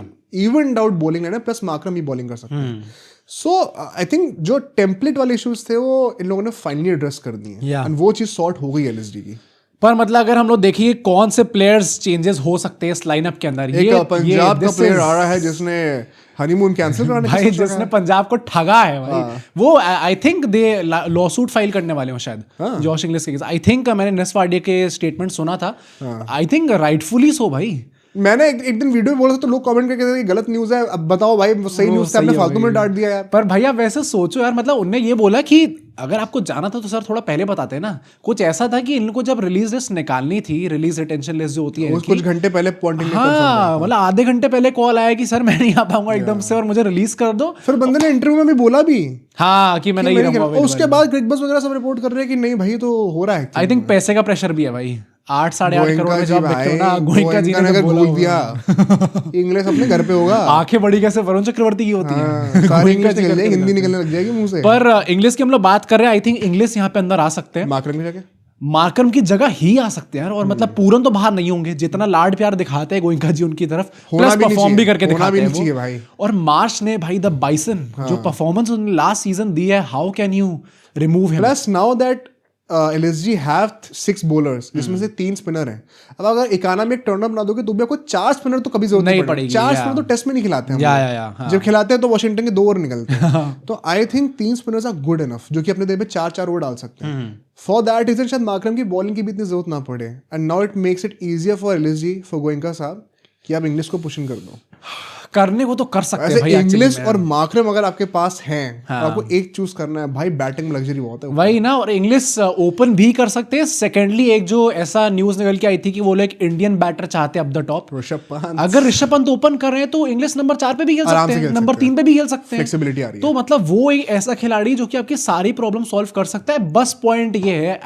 इवन आउट बॉलिंग है, प्लस मार्करम भी बॉलिंग कर सकते हैं। सो आई थिंक जो टेम्पलेट वाले इश्यूज थे वो इन लोगों ने फाइनली एड्रेस कर दिए, एंड वो चीज सॉर्ट हो गई एलएसडी की। पर मतलब अगर हम लोग देखिए कौन से प्लेयर्स चेंजेस हो सकते हैं इस लाइनअप के अंदर, एक पंजाब का प्लेयर आ रहा है जिसने हनीमून कैंसिल कराने की भाई, जिसने पंजाब को ठगा है भाई, वो I think they law suit file करने वाले हो शायद, जॉश इंग्लिश के केस। आई थिंक मैंने नेस वार्डिया के स्टेटमेंट सुना था, आई थिंक राइटफुली सो भाई। मैंने एक दिन वीडियो बोला था तो लोग कमेंट करके कहते थे गलत न्यूज़ है, अब बताओ भाई सही न्यूज़ से आपने फालतू में डांट दिया यार। पर भैया वैसे सोचो यार, मतलब उनने ये बोला कि अगर आपको जाना था तो सर थोड़ा पहले बताते ना। कुछ ऐसा था कि इनको जब रिलीज लिस्ट निकालनी थी, रिलीज रिटेंशन लिस्ट जो होती है, कुछ घंटे पहले हाँ, मतलब आधे घंटे पहले कॉल आया कि सर मैं नहीं आ पाऊंगा एकदम से और मुझे रिलीज कर दो। फिर बंदे ने इंटरव्यू में भी बोला भी हाँ कि मैं नहीं रहूंगा। उसके बाद क्रिक बस वगैरह सब रिपोर्ट कर रहे हैं कि नहीं भाई तो हो रहा है। आई थिंक पैसे का प्रेशर भी है भाई, 8-8.5 करोड़ में जॉब देखते हो ना, गोइंका जी ने बोल दिया इंग्लिश अपने घर पे होगा। आंखें बड़ी कैसे वरुण चक्रवर्ती की होती है, सारी इंग्लिश निकल जाएगी, हिंदी निकलने लग जाएगी मुंह से। पर इंग्लिश की हम लोग बात कर रहे हैं, आई थिंक इंग्लिश यहाँ पे अंदर आ सकते हैं, मार्करम की जगह, मार्करम की जगह ही आ सकते हैं यार। और मतलब पूरन तो बाहर नहीं होंगे, जितना लाड प्यार दिखाते हैं गोइंका जी उनकी तरफ, प्लस परफॉर्म भी करके दिखाते हैं भाई। और मार्श ने भाई द बाइसन जो परफॉर्मेंस उन्होंने लास्ट सीजन दी है, how can you remove him? Plus now that LSG have 6 bowlers जिसमें से 3 स्पिनर हैं। अब अगर इकाना में एक टर्नअप ना दोगे तो भी आपको 4 स्पिनर तो कभी जरूरत नहीं पड़ेगी। 4 स्पिनर तो टेस्ट में नहीं खिलाते हैं, जब खिलाते हैं तो वॉशिंगटन के 2 ओवर निकलते हैं। तो I think 3 spinners are good enough जो कि अपने देर में 4-4 ओवर डाल सकते हैं। फॉर दैट रीजन शायद मार्करम की बॉलिंग की भी इतनी जरूरत ना पड़े, and now it makes it easier for LSG, for Goenka साहब कि आप इंग्लिश को पुशिंग कर दो। करने को तो कर सकते हैं भाई, इंग्लिश और मार्करम अगर आपके पास हैं तो आपको एक चूज करना है भाई, बैटिंग में लग्जरी बहुत है वही ना। और इंग्लिश ओपन भी कर सकते हैं। सेकेंडली एक जो ऐसा न्यूज निकल के आई थी कि वो लोग एक इंडियन बैटर चाहते हैं अब द टॉप, ऋषभ पंत। अगर ऋषभ पंत ओपन कर रहे हैं तो इंग्लिश नंबर 4 पे भी खेल सकते हैं, नंबर 3 पे भी खेल सकते हैं, फ्लेक्सिबिलिटी आ रही है। तो मतलब वो एक ऐसा खिलाड़ी जो कि आपकी सारी प्रॉब्लम सॉल्व कर सकता है। बस पॉइंट ये है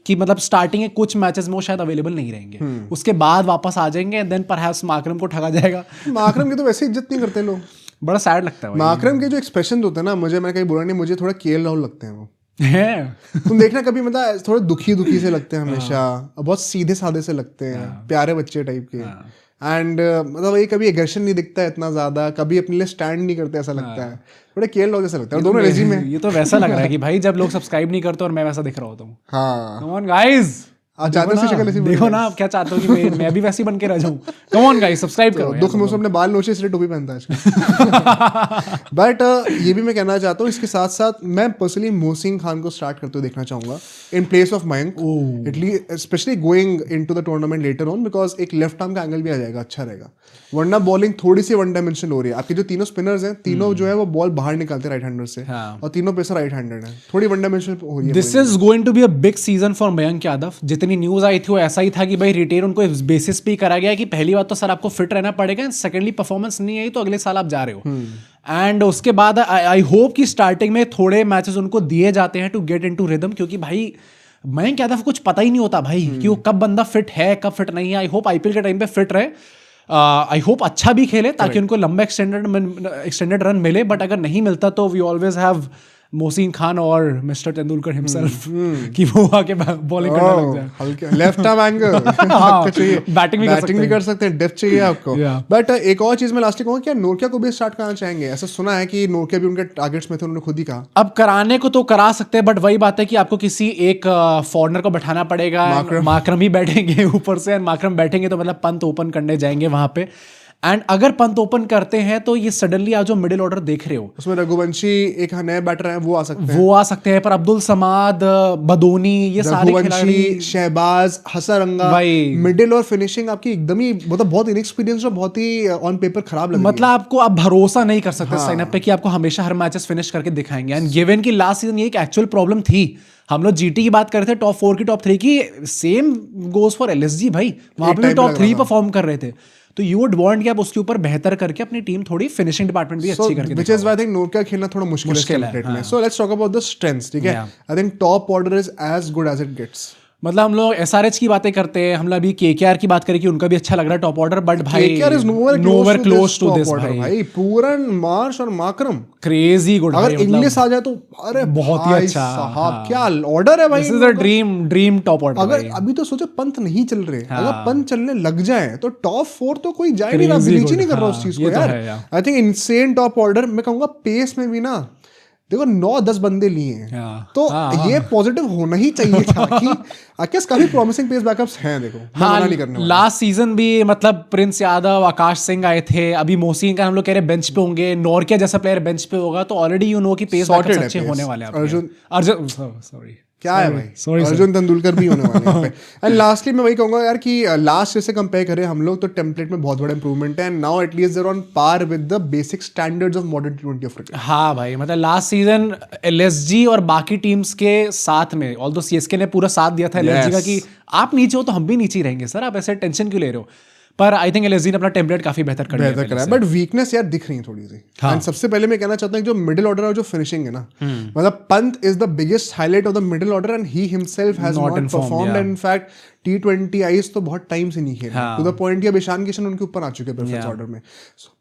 कि मतलब स्टार्टिंग के कुछ मैचेस में वो शायद अवेलेबल नहीं रहेंगे, उसके बाद वापस आ जाएंगे, देन परहैप्स मार्करम को ठगा जाएगा। मार्करम की तो वैसे इज्जत नहीं करते लोग, बड़ा सैड लगता है मार्करम के जो एक्सप्रेशन होते हैं ना, मैं कहीं बोला नहीं, मुझे थोड़ा केएल राहुल लगते हैं वो है। तुम देखना कभी, मतलब थोड़े दुखी से लगते हैं हमेशा, बहुत सीधे साधे से लगते हैं, प्यारे बच्चे टाइप के। एंड मतलब ये कभी एग्रेशन नहीं दिखता है इतना ज्यादा, कभी अपने लिए स्टैंड नहीं करते, ऐसा लगता है थोड़ा केएल राहुल जैसा लगता है दोनों रेजी में। ये तो वैसा लग रहा है कि भाई जब लोग सब्सक्राइब नहीं करते और मैं वैसा दिख रहा होता हूँ। हाँ कम ऑन गाइस, आज ज्यादा सी शक्ल ऐसी देखो ना आप क्या चाहते हो कि मैं भी वैसी बन के रह जाऊं। कम ऑन गाइस, सब्सक्राइब करो। दुख में अपने बाल नोचे इसलिए टोपी पहनता है। बट ये भी मैं कहना चाहता हूँ, इसके साथ साथ मैं पर्सनली मोहसिन खान को स्टार्ट करते हुए देखना चाहूंगा in place of Mayank, at least specially going into the tournament later on, because एक लेफ्ट आर्म का एंगल भी आ जाएगा, अच्छा रहेगा। वरना बॉलिंग थोड़ी सी वन डायमेंशनल हो रही है। आपके जो तीनों स्पिनर्स हैं, तीनों जो है वो बॉल बाहर निकालते हैं राइट हैंडर से, और तीनों पेसर राइट हैंडेड है, थोड़ी वन डायमेंशनल हो रही है। This is going to be a big season for Mayank Yadav. जितनी न्यूज आई थी वो ऐसा ही था कि भाई रिटेन उनको इस बेसिस पे करा गया है कि पहली बात तो सर आपको फिट रहना पड़ेगा, सेकेंडली परफॉर्मेंस नहीं आई तो अगले साल आप जा रहे हो। एंड उसके बाद आई होप कि स्टार्टिंग में थोड़े मैचेस उनको दिए जाते हैं टू गेट इनटू रिदम, क्योंकि भाई मयंक यादव कुछ पता ही नहीं होता भाई कि वो कब बंदा फिट है कब फिट नहीं है। आई होप आईपीएल के टाइम पे फिट रहे, आई होप अच्छा भी खेले ताकि उनको लंबा एक्सटेंडेड रन मिले। बट अगर नहीं मिलता तो we always have Mohsin Khan और मिस्टर तेंदुलकर हिमसेल्फ कि वो आके बॉलिंग करने लग जाए। हल्के लेफ्ट आर्म एंगल चाहिए, बैटिंग भी कर सकते हैं, डेप्थ चाहिए आपको। बट एक और चीज मैं लास्ट में कहूँगा, क्या नोकिया को भी स्टार्ट करना चाहेंगे? ऐसा सुना है कि नोकिया भी उनके टारगेट्स में थे, उन्होंने खुद ही कहा। अब कराने को तो करा सकते हैं, बट वही बात है कि आपको किसी एक फॉरनर को बैठाना पड़ेगा। माकरम ही बैठेंगे ऊपर से, माकरम बैठेंगे तो मतलब पंत ओपन करने जाएंगे वहां पे। एंड अगर पंत ओपन करते हैं तो ये सडनली आज जो मिडिल ऑर्डर देख रहे हो उसमें रघुवंशी एक नए बैटर है, वो आ सकते हैं। पर अब्दुल समाद, बदोनी, ये सारे खिलाड़ी, शहबाज, हसरंगा, मिडिल और फिनिशिंग आपकी एकदम ही मतलब बहुत इनएक्सपीरियंस और बहुत ही ऑन पेपर खराब लग रही है। मतलब आपको आप भरोसा नहीं कर सकते साइनअप पे कि आपको हमेशा हर मैचेस फिनिश करके दिखाएंगे। एंड गिवन की लास्ट सीजन ये एक एक्चुअल प्रॉब्लम थी। हम लोग जीटी की बात कर रहे थे, टॉप 4 की टॉप 3 की, सेम गोज फॉर एलएसजी भाई, वहां पे भी टॉप 3 परफॉर्म कर रहे थे। तो यू वुड वांट कि आप उसके ऊपर बेहतर करके अपनी टीम थोड़ी फिनिशिंग डिपार्टमेंट भी अच्छी करके, which is why I think नोकिया खेलना थोड़ा मुश्किल है। So let's talk about the strengths, ठीक है? I think top order is as good as it gets. मतलब हम लोग एसआरएच की बातें करते हैं, हम लोग अभी केकेआर की बात करें कि उनका भी अच्छा लग रहा है टॉप ऑर्डर, बट भाई KKR is nowhere close to this भाई। पूरन, मार्श और माकरम क्रेजी गुड। अगर इंग्लिश आ जाए तो अरे बहुत ही अच्छा साहब, क्या ऑर्डर है भाई। This is a dream top order. अगर अभी तो सोचो पंत नहीं चल रहे, अगर पंत चलने लग जाए तो टॉप 4 तो कोई जा ही नहीं रहा, नीचे नहीं कर रहा उस चीज को यार। I think insane top order. मैं कहूंगा पेस में भी ना देखो 9-10 बंदे लिए हैं, तो ये पॉजिटिव होना ही चाहिए था कि आकाश काफी प्रॉमिसिंग पेस बैकअप्स हैं। देखो नहीं करने वाला। लास्ट सीजन भी मतलब प्रिंस यादव, आकाश सिंह आए थे, अभी मोहसिन का हम लोग कह रहे बेंच पे होंगे, नॉर्किया जैसा प्लेयर बेंच पे होगा, तो ऑलरेडी यू नो कि पेस बैकअप्स अच्छे होने वाले हैं। अर्जुन सॉरी क्या है भाई, अर्जुन तेंदुलकर भी होने वाले हैं। एंड लास्टली मैं वही कहूंगा यार कि लास्ट से कंपेयर करें हम लोग तो टेम्पलेट में बहुत बड़ा इंप्रूवमेंट है, and now at least they are on par with the basic standards of modern T20 of cricket. हाँ भाई, मतलब लास्ट सीजन एलएसजी और बाकी टीम्स के साथ में, ऑल्दो सीएसके ने पूरा साथ दिया था एलएसजी का कि आप नीचे हो तो हम भी नीचे ही रहेंगे सर, आप ऐसे टेंशन क्यों ले रहे हो। पर आई थिंक एलएसजी ने अपना टेम्पलेट काफी बेहतर कर दिया है, बट वीकनेस यार दिख रही है थोड़ी सी। एंड सबसे पहले मैं कहना चाहता हूँ जो मिडिल ऑर्डर और जो फिनिशिंग है ना, मतलब Pant is the biggest highlight of the middle order, and he himself has not performed. And in fact T20 eyes तो बहुत टाइम से नहीं खेले, टू द पॉइंट कि ईशान किशन उनके ऊपर आ चुके हैं प्रेफरेंस ऑर्डर में।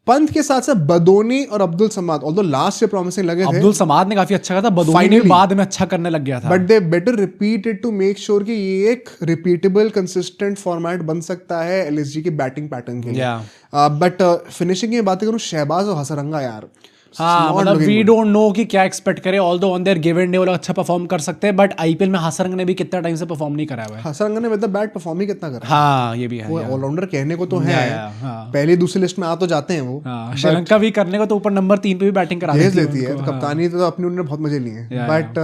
पंत के साथ साथ बदोनी और अब्दुल समाद, ऑल्दो लास्ट से प्रॉमिसिंग लगे थे, अब्दुल समाद ने काफी अच्छा कहा था, बदोनी ने बाद में अच्छा करने लग गया था, but they better repeat it to make sure कि ये एक रिपीटेबल कंसिस्टेंट फॉर्मेट बन सकता है एलएसजी की बैटिंग पैटर्न के लिए। बट फिनिशिंग की बातें करूं, शहबाज और हसरंगा यार, हाँ मतलब वी डोंट नो कि क्या एक्सपेक्ट करें। Although on their given day वो लोग अच्छा परफॉर्म कर सकते हैं, बट आईपीएल में हसरंग ने भी कितना टाइम से परफॉर्म नहीं करा हुआ है। हसरंग ने मतलब बैट परफॉर्म ही कितना करा। हाँ ये भी है, वो ऑलराउंडर कहने को तो है, पहली दूसरी लिस्ट में आ तो जाते हैं वो। श्रीलंका भी करने को तो ऊपर नंबर 3 पे भी बैटिंग करा देती है, तो कप्तानी तो अपने उन्होंने बहुत मजे लिए, but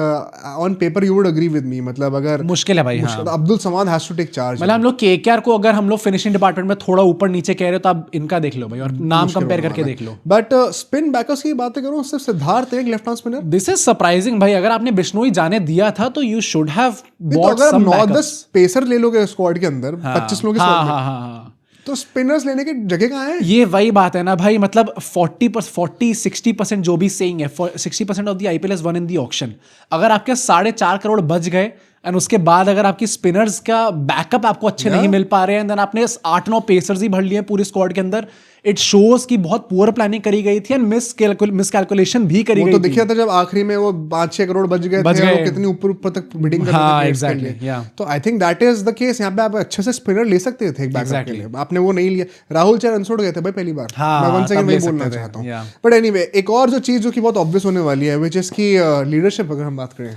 on paper you would agree with me, मतलब अगर मुश्किल है भाई। Abdul Samad has to take charge. मतलब हम लोग केकेआर को अगर हम लोग फिनिशिंग डिपार्टमेंट में थोड़ा ऊपर नीचे कह रहे हो तो आप इनका देख लो भाई, और नाम कंपेयर करके देख लो। बट स्पिन बैकर्स की बातें करूं, सिर्फ सिद्धार्थ एक left arm spinner. This is surprising भाई, अगर आपने बिश्नोई जाने दिया था तो you should have bought some backups. 9-10 pacer ले लोगे स्क्वाड के अंदर, 25 लोग के स्क्वाड में, तो स्पिनर्स लेने की जगह कहाँ है? ये वही बात है ना भाई, मतलब 40-60% जो भी सेइंग है, 60% of the IPL is one in the auction. अगर आपके 4.5 करोड़ बच गए एंड उसके बाद अगर आपकी स्पिनर्स का बैकअप आपको अच्छे नहीं मिल पा रहे हैं, देन आपने 8-9 पेसर्स ही भर लिए पूरी स्क्वाड के अंदर, इट शोज कि बहुत पुअर प्लानिंग करी गई थी एंड मिसकैलकुलेशन भी करी गई तो दिखा था जब आखिरी में वो 5-6 करोड़ बच गए थे, वो कितनी ऊपर तक बिडिंग कर रहे थे एग्जैक्टली। तो I think that is the case. यहाँ पे आप अच्छे से स्पिनर ले सकते थे एक बैकअप के लिए, आपने वो नहीं लिया। राहुल चार अनसोल्ड गए थे भाई पहली बार, मैं वन सेकंड वही बोलना चाहता हूँ। बट एनीवे, एक और जो चीज जो कि बहुत ऑब्वियस होने वाली है, व्हिच इज की लीडरशिप अगर हम बात करें,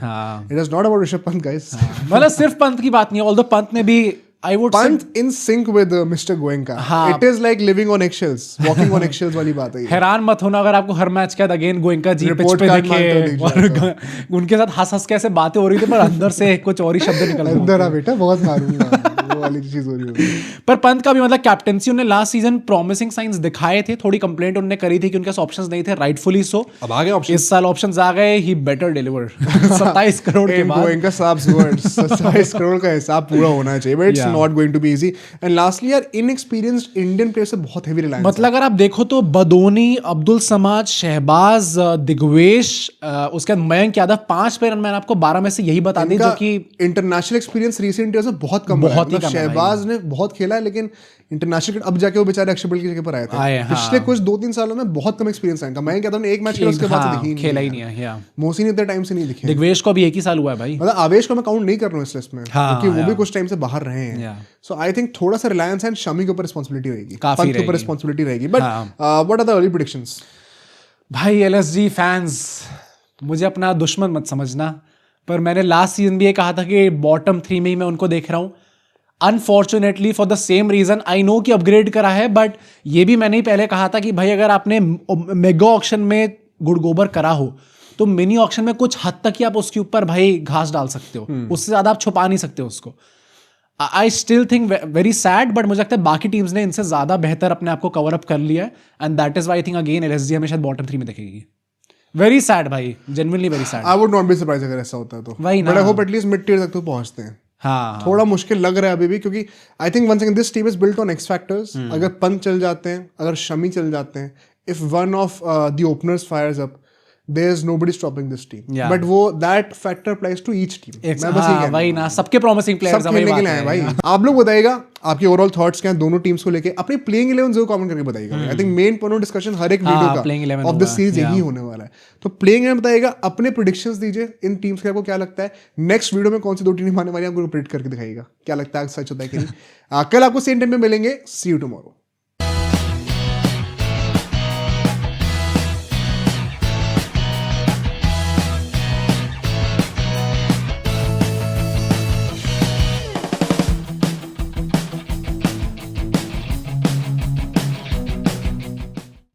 it is not about Rishabh Pant guys. मतलब सिर्फ पंत की बात नहीं है, ऑल्दो पंत ने भी I would Pant in sync with Mr. Goenka. It is like living on eggshells, walking on eggshells वाली बात है। हैरान मत होना अगर आपको हर मैच के बाद अगेन गोयंका जी पिच पे दिखे और उनके साथ हंस के ऐसे बातें हो रही थी, पर अंदर से कुछ और ही शब्द निकल रहे हैं। अंदर आ बेटा बहुत मारूंगा, वो वाली चीज हो रही होगी। पर पंत का भी मतलब कैप्टेंसी उन्होंने लास्ट सीजन प्रॉमिसिंग साइंस दिखाए थे, थोड़ी कंप्लेंट उन्होंने करी थी कि उनके पास ऑप्शंस नहीं थे, राइटफुली सो। अब आ गए ऑप्शंस, इस साल ऑप्शंस आ गए, ही बेटर डिलीवर 27 करोड़ के बाद। गोयंका साहब 27 करोड़ का हिसाब पूरा होना चाहिए, but it's not going to be easy. And lastly यार, इनएक्सपीरियंस्ड इंडियन प्लेयर से बहुत हेवी रिलायंस, मतलब अगर आप देखो तो बदोनी, अब्दुल समाद, शहबाज, दिग्वेश, उसके बाद मयंक यादव, 5 प्लेयर मैंने आपको 12 में से यही बता दी जो कि इंटरनेशनल एक्सपीरियंस रिसेंट ईयर्स में बहुत कम है। मतलब शहबाज ने बहुत खेला है, लेकिन इंटरनेशनल अब जाके वो बेचारे अक्षर पटेल की जगह पर आए थे। पिछले कुछ 2-3 सालों में बहुत कम एक्सपीरियंस है इनका। मयंक यादव ने एक मैच खेला, उसके बाद से खेला ही नहीं है। मोहसिन इतने टाइम से नहीं दिखे। दिग्वेश को भी एक ही साल हुआ है भाई। मतलब आवेश को मैं काउंट नहीं कर रहा हूँ इस लिस्ट में, क्योंकि वो भी कुछ टाइम से बाहर रहे हैं। सो आई थिंक थोड़ा सा रिलायंस एंड शमी के ऊपर रिस्पांसिबिलिटी रहेगी, पंत के ऊपर रिस्पांसिबिलिटी रहेगी। But what are the early predictions? भाई एलएसजी फैंस, मुझे अपना दुश्मन मत समझना, पर मैंने लास्ट सीजन भी ये कहा था कि बॉटम 3 में ही मैं उनको देख रहा हूँ। Unfortunately for the same reason, I know कि अपग्रेड करा है, बट ये भी मैंने ही पहले कहा था कि भाई अगर आपने मेगा ऑक्शन में गुड़ गोबर करा हो तो मिनी ऑक्शन में कुछ हद तक ही आप उसके ऊपर भाई घास डाल सकते हो, उससे ज्यादा आप छुपा नहीं सकते उसको। I still think very sad, but मुझे लगता है बाकी टीम्स ने इनसे ज्यादा बेहतर अपने आप को कवर अप कर लिया है, and that is why I think again LSG हमें शायद बॉटम 3 में दिखेगी। वेरी सैड भाई, genuinely very sad. I would not be surprise अगर ऐसा होता है तो, but I hope at least mid tier तक तो पहुंचते हैं। हाँ, थोड़ा मुश्किल लग रहा है अभी भी, क्योंकि I think one second this team is built on x factors. अगर पंत चल जाते हैं, अगर शमी चल जाते हैं, if one of the openers fires up, there is nobody stopping this team. But वो that factor applies to each team. मैं बस ये कहना भाई ना, सबके promising players सब खेलने के लिए हैं भाई। आप लोग बताइएगा आपके ओवरऑल थॉट्स क्या हैं दोनों टीम्स को लेके, अपनी प्लेइंग 11 जरूर कमेंट करके बताइएगा। I think main point of discussion हर एक वीडियो का ऑफ द सीरीज यही होने वाला है। तो प्लेइंग 11 बताइएगा, अपने प्रेडिक्शंस दीजिए इन टीम्स के, आपको क्या लगता है नेक्स्ट वीडियो में कौन सी 2 टीम आने वाली है, आपको प्रेडिक्ट करके दिखाइएगा क्या लगता है सच होता है कि नहीं। कल आपको सेम टाइम पे मिलेंगे। सी यू टुमारो।